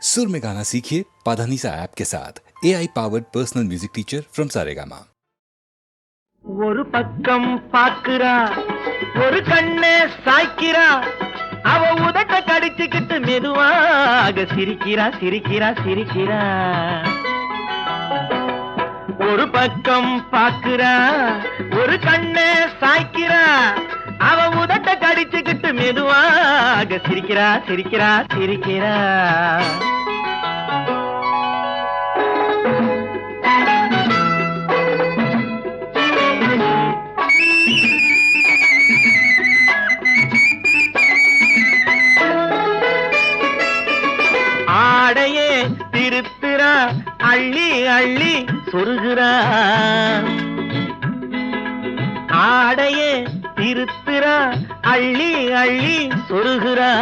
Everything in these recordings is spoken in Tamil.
सुर में गाना सीखिए पाधानीसा ऐप के साथ AI powered personal music teacher from Saregama. ஒரு பக்கம் பாக்குறா ஒரு கண்ணே சாய்க்கிறா அவ உதட்ட கடிச்சுக்கிட்டு மெதுவாக சிரிக்கிறா சிரிக்கிறா சிரிக்கிறா. ஒரு பக்கம் பாக்குறா ஒரு கண்ணே சாய்க்கிறா அவ உதட்ட கடிச்சுக்கிட்டு மெதுவாக சிரிக்கிறா சிரிக்கிறா சிரிக்கிறா. ஆடையே திருத்துறா அள்ளி அள்ளி சொருகிறா. ஆடையே திருத்துறா அள்ளி அள்ளி சொருகிறா.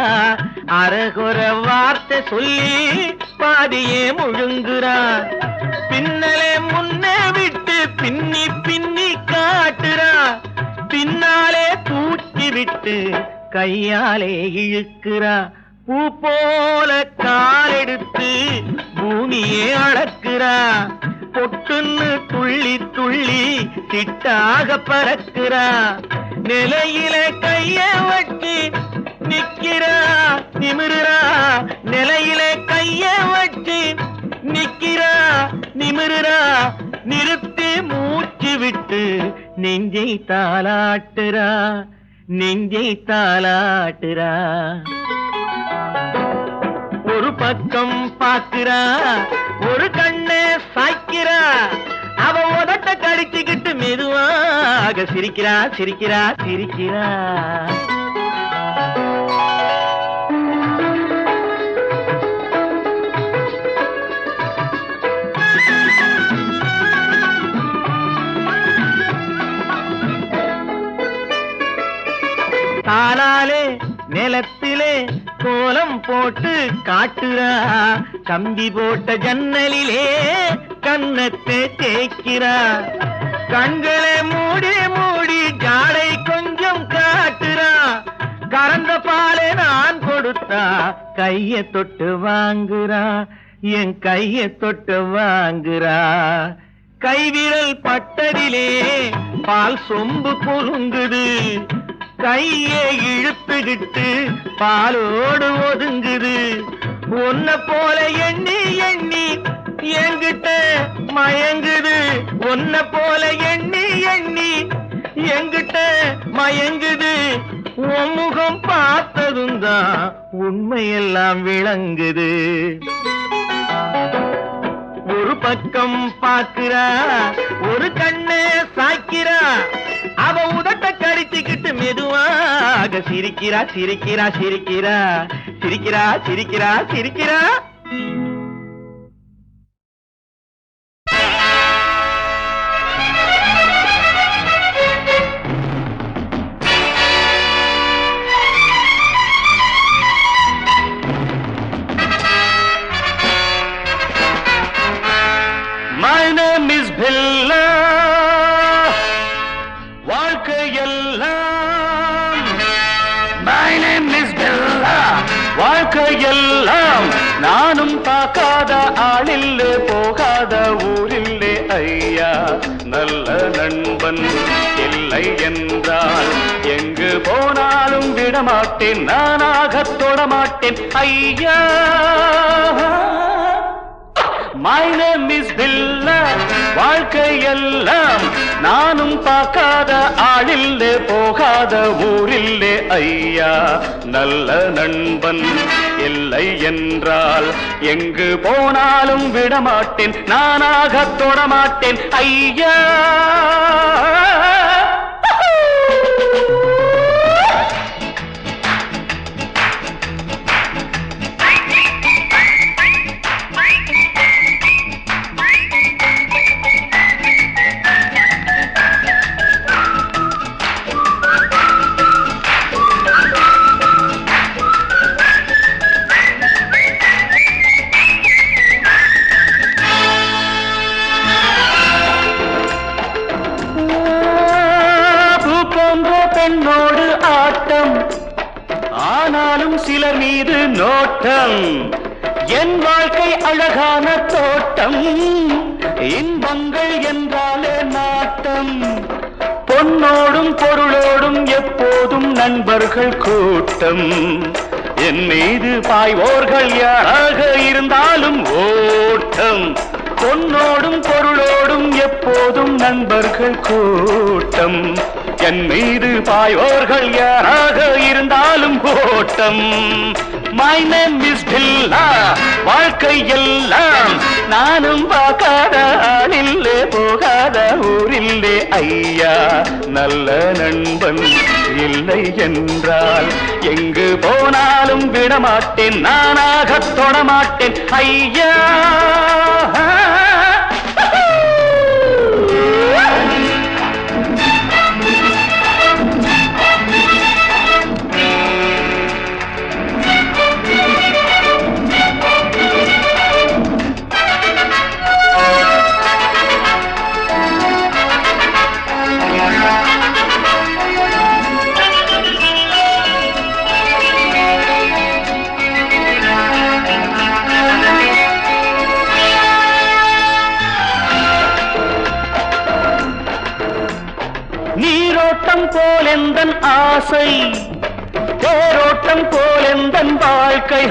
அரகுற வார்த்தை சொல்லி பாதியே முழுங்குறா. பின்னலே முன்னே விட்டு பின்னி பின்னி காட்டுறா. பின்னாலே தூக்கி விட்டு கையாலே இழுக்கிறா. பூ போல காலெடுத்து பூமியே அளக்குறா. பொட்டுன்னு துள்ளி துள்ளி சிட்டாக பறக்குறா. நிலையில கைய வச்சு நிக்கிறா நிமிருறா. நிலையில கைய வச்சு நிக்கிறா நிமிருறா. நிறுத்தி மூச்சு விட்டு நெஞ்சை தாலாட்டுறா நெஞ்சை தாலாட்டுறா. ஒரு பக்கம் பாக்குறா ஒரு கண்ணே சாய்க்கிறா அவ உதட்ட கடிச்சுக்கிட்டு மெதுவாக சிரிக்கிறா சிரிக்கிறா சிரிக்கிறா. தாளாலே நிலத்திலே கோலம் போட்டு காட்டுறா. கம்பி போட்ட ஜன்னலிலே கன்னத்தை தேய்க்கிறா. கண்களை மூடி மூடி ஜாடை கொஞ்சம் காட்டுறா. கறந்த பாலை நான் கொடுத்தா கைய தொட்டு வாங்குறா. என் கைய தொட்டு வாங்குறா. கைவிரல் பட்டதிலே பால் சொம்பு பொருங்குது. கையை இழுத்துக்கிட்டு பாலோடு ஒதுங்குது. ஒன்ன போல எண்ணி எண்ணி என்கிட்ட மயங்குது. ஒன்ன போல எண்ணி எண்ணி என்கிட்ட மயங்குது. உன் முகம் பார்த்ததும் தான் உண்மையெல்லாம் விளங்குது. ஒரு பக்கம் பாக்குறா ஒரு கண்ணே சாய்க்கிறா அவ உதட்ட கடிச்சுக்கிட்டு மெதுவாக சிரிக்கிறா சிரிக்கிறா சிரிக்கிறா சிரிக்கிறா சிரிக்கிறா சிரிக்கிறா. My name is Billa. வாழ்க்கையெல்லாம் My name is Billa. வாழ்க்கையெல்லாம் நானும் பார்க்காத ஆளில்லே போகாத ஊரில்லே ஐயா. நல்ல நண்பன் இல்லை என்றால் எங்கு போனாலும் விடமாட்டேன். நானாக தொடமாட்டேன் ஐயா. My name is Billa. வாழ்க்கையெல்லாம் நானும் பார்க்காத ஆளில்லே போகாத ஊரில்லே ஐயா. நல்ல நண்பன் இல்லை என்றால் எங்கு போனாலும் விடமாட்டேன். நானாக தொடமாட்டேன் ஐயா. பெண்ணோடு ஆட்டம் ஆனாலும் சிலர் மீது நோட்டம். என் வாழ்க்கை அழகான தோட்டம், இன்பங்கள் என்றாலே நாட்டம். பொன்னோடும் பொருளோடும் எப்போதும் நண்பர்கள் கூட்டம். என் மீது பாய்வோர்கள் யாராக இருந்தாலும் ஓட்டம். பொன்னோடும் பொருளோடும் எப்போதும் நண்பர்கள் கூட்டம். என் மீது பாய்வோர்கள் யாராக இருந்தாலும் ஓட்டம். My name is Billa. வாழ்க்கை எல்லாம் நானும் பார்க்காத ஆளில்லே, போகாத ஊரில்லே ஐயா. நல்ல நண்பன் இல்லை என்றால் எங்கு போனாலும் விடமாட்டேன், நானாக தொடமாட்டேன் ஐயா. நீரோட்டம் போலெந்தன் ஆசை, தேரோட்டம் போலெந்தன் வாழ்க்கை.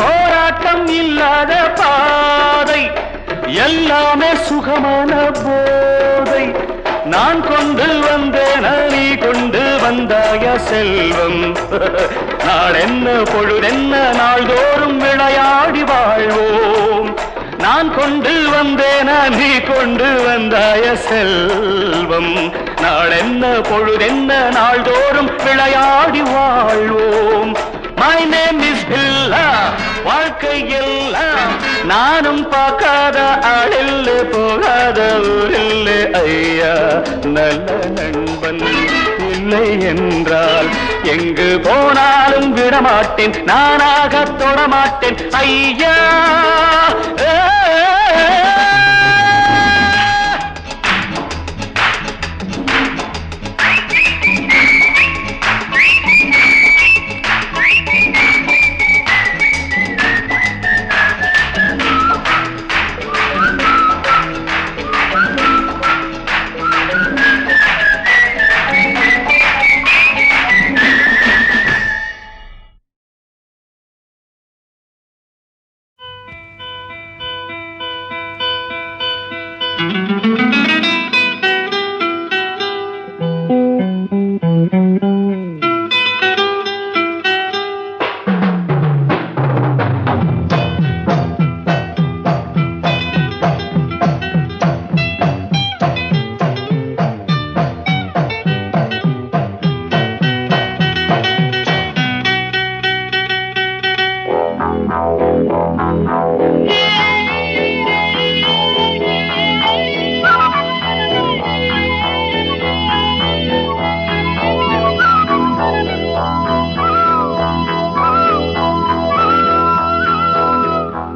போராட்டம் இல்லாத பாதை, எல்லாமே சுகமான போதை. நான் கொண்டு வந்தேன், நீ கொண்டு வந்தாய செல்வம். நாளென்ன பொழுதென்ன நாள்தோறும் விளையாடி வாழ்வோம். நான் கொண்டு வந்தேன், நீ கொண்டு வந்தாய செல்வம். நாளென்ன பொழுதென்ன நாள்தோறும் விளையாடி வாழ்வோம். My name is Billa. வாழ்க்கை எல்லாம் நானும் பார்க்காத ஆளில்லை, போகாத ஊரில்லை ஐயா. நல்ல நண்பன் இல்லை என்றால் எங்கு போனாலும் விடமாட்டேன், நானாக தொடமாட்டேன் ஐயா.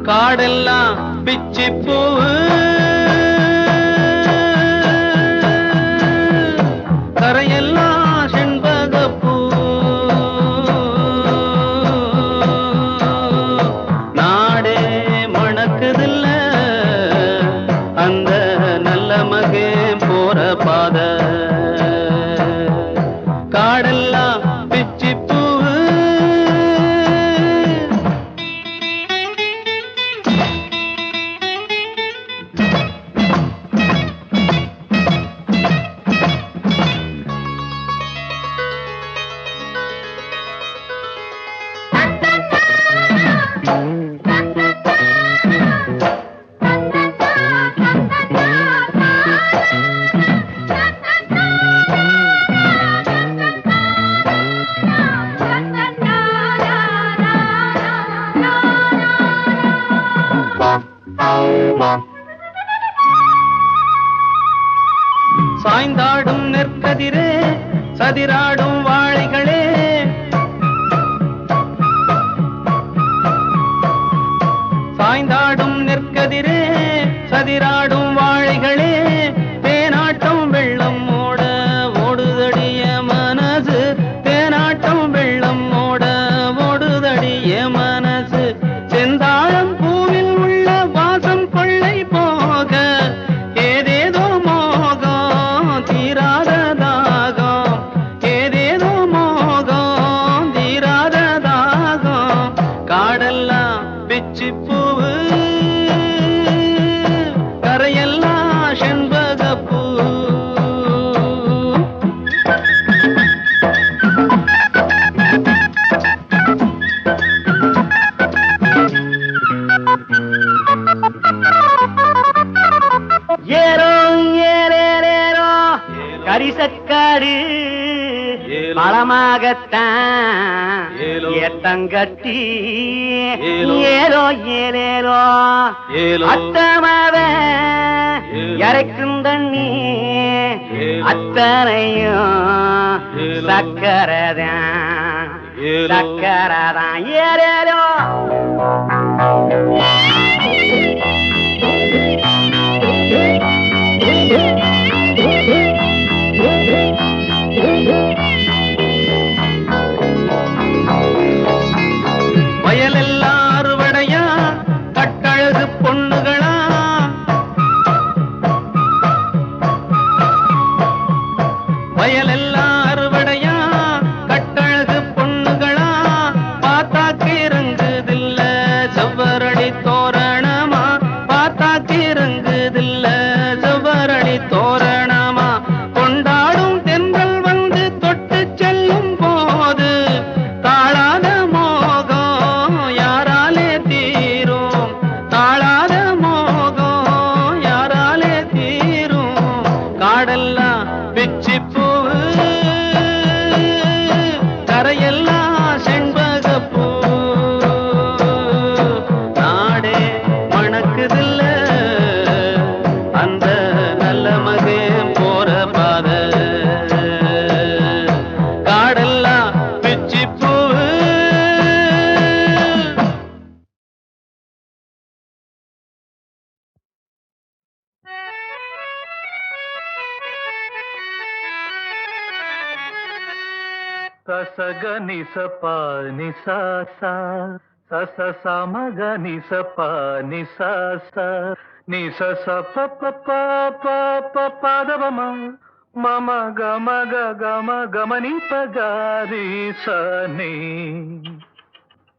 காடெல்லாம் பிச்சி பூவு, கரையெல்லாம் செண்பகப்பூ. நாடே மணக்குதில்ல அந்த நல்ல மகே போற பாத. காடெல்லாம் பிச்சி பூவு, சாய்ந்தாடும் நெற்கதிரே, சதிராடும் வாழைகளே. சாய்ந்தாடும் நெற்கதிரே, சதிராடும் வாழைகளே. தேனாட்டம் வெள்ளம் ஓட ஓடுதடிய மனசு, தேனாட்டம் வெள்ளம் ஓட ஓடுதடிய மனசு. செந்தா பிச்சி பூவு கரையெல்லாம் செண்பகப்பூ. ஏரோ ஏரேரேரோ கரிசக்காடு பழமாகத்தான் ஏத்தங்கட்டி ஏலோ ஏலேலோ அத்தமாவ இறைக்கும் தண்ணி அத்தனையும் சக்கரதான் சக்கரதான் ஏலேலோ. வயலெல்லாம் அறுவடையா கட்டழகு பொண்ணுகளா, வயலெல்லாம் அறுவடையா கட்டழகு பொண்ணுகளா, பார்த்தாக்கு இறங்குதில்ல செவ்வரளி தோரணமா, பார்த்தாக்கு இறங்குதில்ல செவ்வரளி தோரணமா. கொண்டாடும் தென்றல் வந்து தொட்டு செல்லும் போது தாழாத மோகம் யாராலே தீரும், தாழாத மோகம் யாராலே தீரும். காடெல்லாம் பிச்சி பூவு கரையெல்லாம் செண்பகப்பூ. நாடே மணக்குதில்ல அந்த நல்ல மகன் போற பாத. காடெல்லாம் பிச்சி பூவு. சசக நிசப நிசாசா சச சமக நிசப நிசாசா நிசச பப்ப பப்ப பதவம மம கம கம கமனி பகாரி சனே.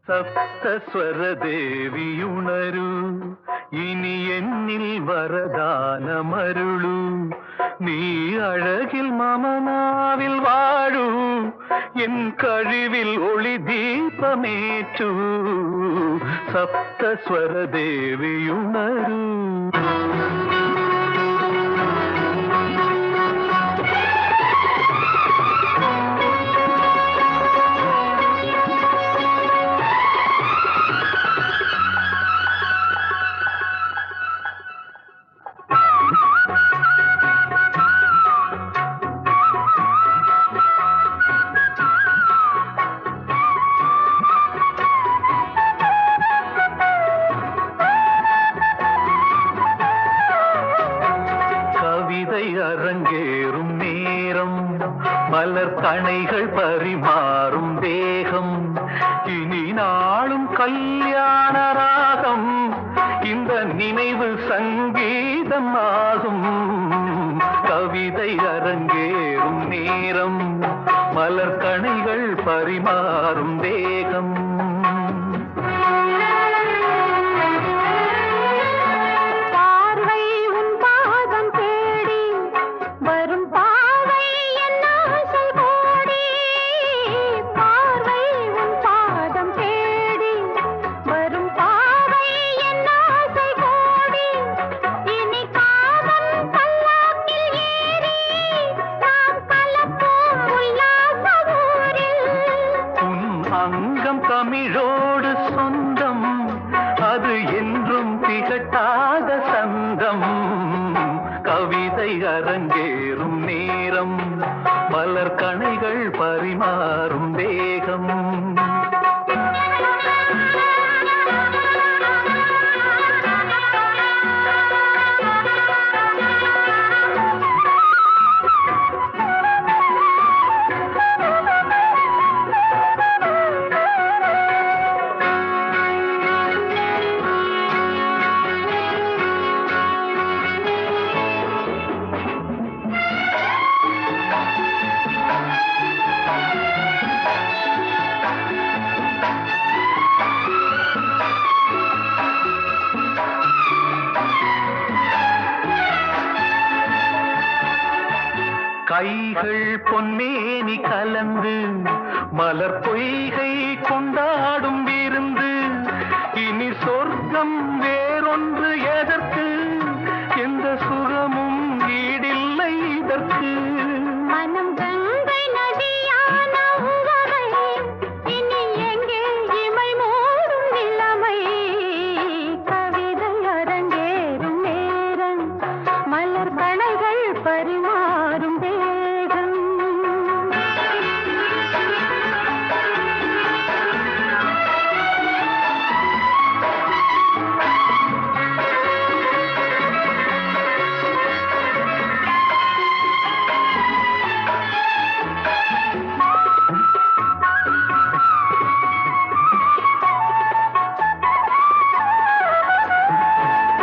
സപ്തസ്വര ദേവിയുണരൂ ഇനി എന്നിൽ വരദാനമരുളൂ. നീ അഴകിൽ മമനാവിൽ വാഴൂ എൻ കഴിവിൽ ഒളി ദീപമേറ്റൂ. സപ്തസ്വര ദേവിയുണരൂ. அரங்கேறும் நேரம் மலர் கணைகள் பரிமாறும் தேகம் இனி நாளும் கல்யாண ராகம் இந்த நினைவு சங்கீதம் ஆகும். கவிதை அரங்கேறும் நேரம் மலர் கணைகள் பரிமாறும் தேகம். அங்கம் தமிழோடு சொந்தம் அது என்றும் திகட்டாத சந்தம். கவிதை அரங்கேறும் நேரம் மலர் கணைகள் பரிமாறும் வேகம். மணிகள் பொன்மேனி கலந்து மலர் பொய்கை கொண்டாடும் விருந்து. இனி சொர்க்கம் வேறொன்று எதற்கு? எந்த சுகமும் ஈடில்லை இதற்கு. மனம் கங்கை நதியான உவகை, இனி எங்கே இமை மூடும் நிலைமை? கவிதை அரங்கேறும் நேரம், மலர் கணைகள் பரிமாறும் தேகம்.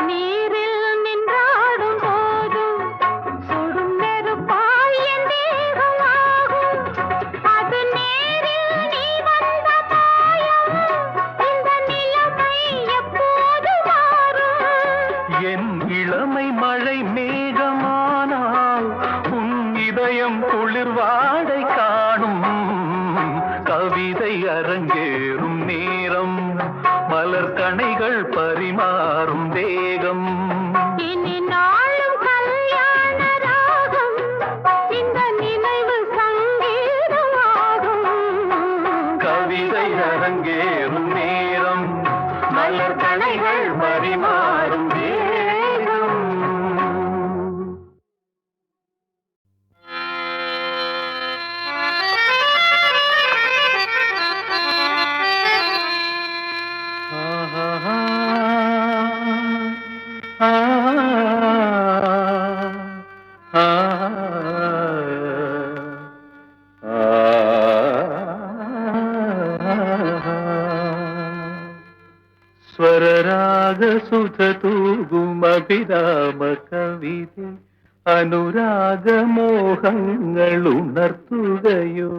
நீரில் நின்றாடும் போதும் சுடும் நெருப்பாய் என் தேகமாகும். அது நேரில் நீ வந்த மாயம், இந்த நிலைமை எப்போது மாறும்? என் இளமை மழை மேகமானால் உன் இதயம் குளிர் வாடை காணும். கவிதை அரங்கேறும் நேரம், மலர் கணைகள் பரிமாறும் தேகம். இனி நாளும் கல்யாண ராகம், இந்த நினைவு சங்கீதமாகும். கவிதை அரங்கேறும் நேரம், மலர் கணைகள் பரிமாறும் தேகம். ಸ್ವರರಾಗ ಸುತ ತೂಗುಮಭಿರಾಮ ಕವಿತೆ അനുരാഗ മോഹങ്ങളുണർത്തുകയോ.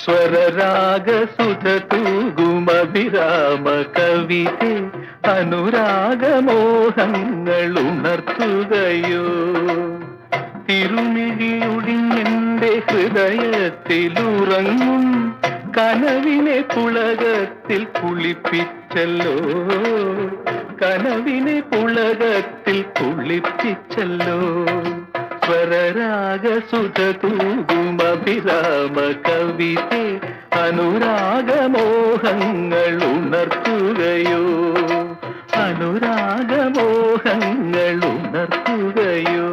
സ്വരരാഗ സുധ തൂകുമഭിരാമ കവിതെ അനുരാഗ മോഹങ്ങളുണർത്തുകയോ. തിരുമിഴിയൊടിഞ്ഞെന്റെ ഹൃദയത്തിലുറങ്ങും കനവിനെ പുളകത്തിൽ കുളിപ്പിച്ചല്ലോ. കനവിനെ പുളകത്തിൽ കുളിപ്പിച്ചല്ലോ. സ്വരരാഗ സുധ തൂകുമഭിരാമ കവിതെ അനുരാഗ മോഹങ്ങൾ ഉണർത്തുകയോ. അനുരാഗ മോഹങ്ങൾ ഉണർത്തുകയോ.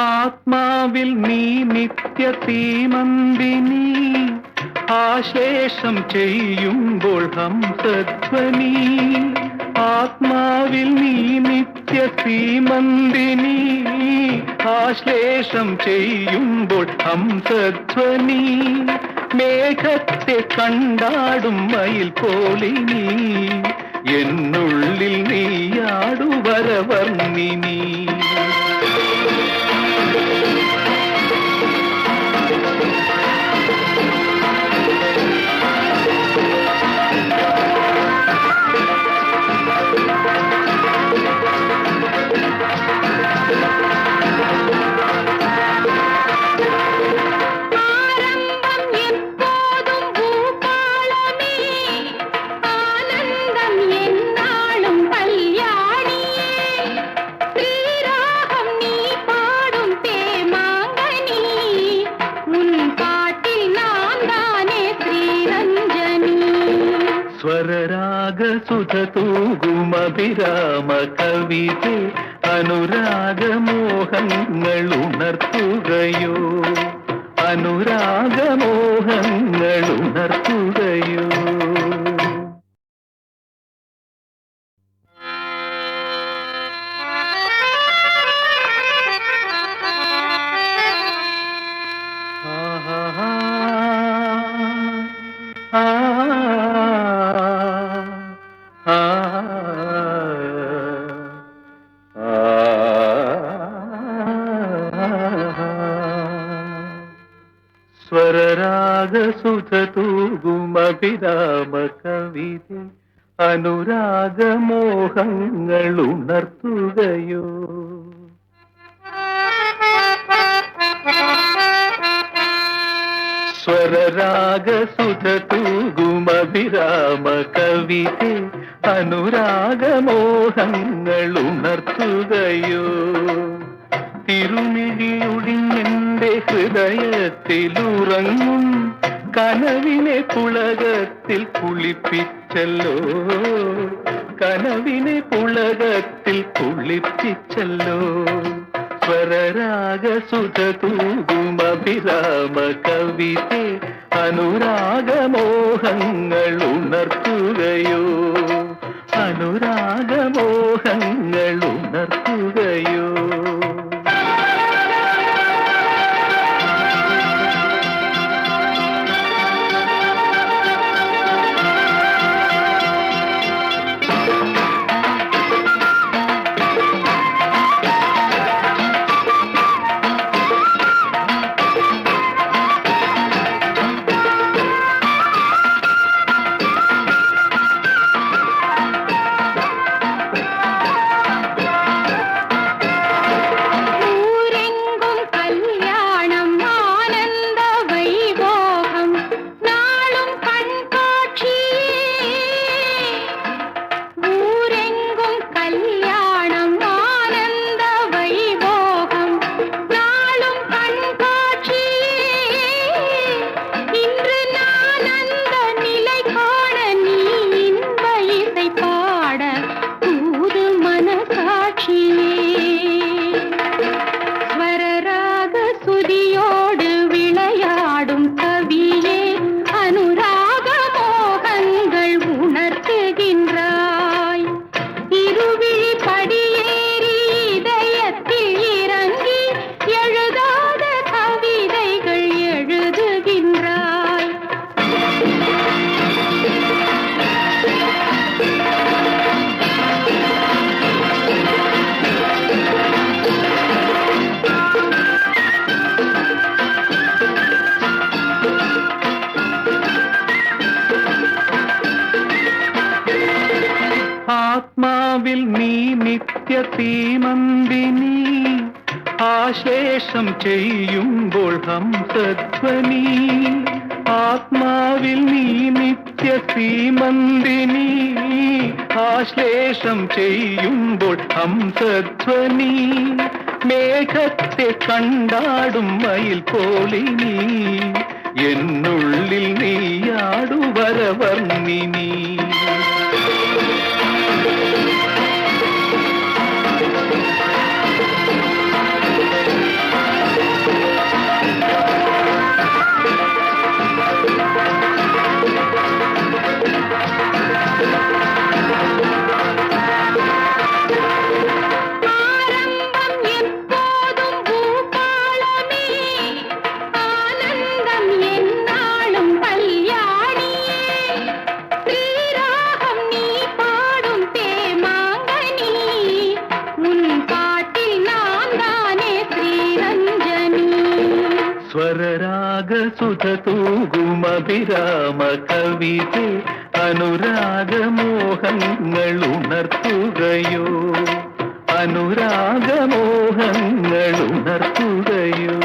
ആത്മാവിൽ നീ നിത്യ തീമന്തിനി ആശേഷം ചെയ്യുമ്പോൾ ഹംസധ്വനി ആത്മാവിൽ നീ നിത്യ ശ്രീമന്ദിനി ആശ്ലേഷം ചെയ്യുമ്പോൾ ഹംസധ്വനി മേഘത്തെ കണ്ടാടും മയിൽ പോലിനി എന്നുള്ളിൽ നീയാടുവരവർണ്ണിനി സ്വരരാഗസുധതൂകുമഭിരാമ കവിതേ അനുരാഗമോഹങ്ങൾ ഉണർത്തുകയോ അനുരാഗമോഹങ്ങൾ ഉണർത്തുകയോ സ്വരരാഗസുധതൂകുമഭിരാമ കവിതേ അനുരാഗമോഹങ്ങൾ ഉണർത്തുകയോ സ്വരരാഗസുധതൂകുമഭിരാമ കവിതേ അനുരാഗമോഹങ്ങൾ ഉണർത്തുകയോ തിരുമിഴിയൊടിഞ്ഞെന്റെ ഹൃദയത്തിലുറങ്ങും കനവിനെ പുളകത്തിൽ കുളിപ്പിച്ചല്ലോ കനവിനെ പുളകത്തിൽ കുളിപ്പിച്ചല്ലോ സ്വരരാഗസുധതൂകുമഭിരാമ കവിതേ അനുരാഗമോഹങ്ങൾ ഉണർത്തുകയോ അനുരാഗമോഹങ്ങൾ ഉണർത്തുകയോ ആത്മാവിൽ നീ നിത്യ തീമന്തിനി ആശ്ലേഷം ചെയ്യുമ്പോൾ ഹംസധ്വനി ആത്മാവിൽ നീ നിത്യ തീമന്തിനി ആശ്ലേഷം ചെയ്യുമ്പോൾ ഹംസധ്വനി മേഘത്തെ കണ്ടാടും മയിൽ പോലിനി എന്നുള്ളിൽ നീയാടുവരവർണ്ണിനി രാഗസുധതൂകും അഭിരാമ കവിതേ അനുരാഗമോഹങ്ങൾ ഉണർത്തുകയോ അനുരാഗമോഹങ്ങൾ ഉണർത്തുകയോ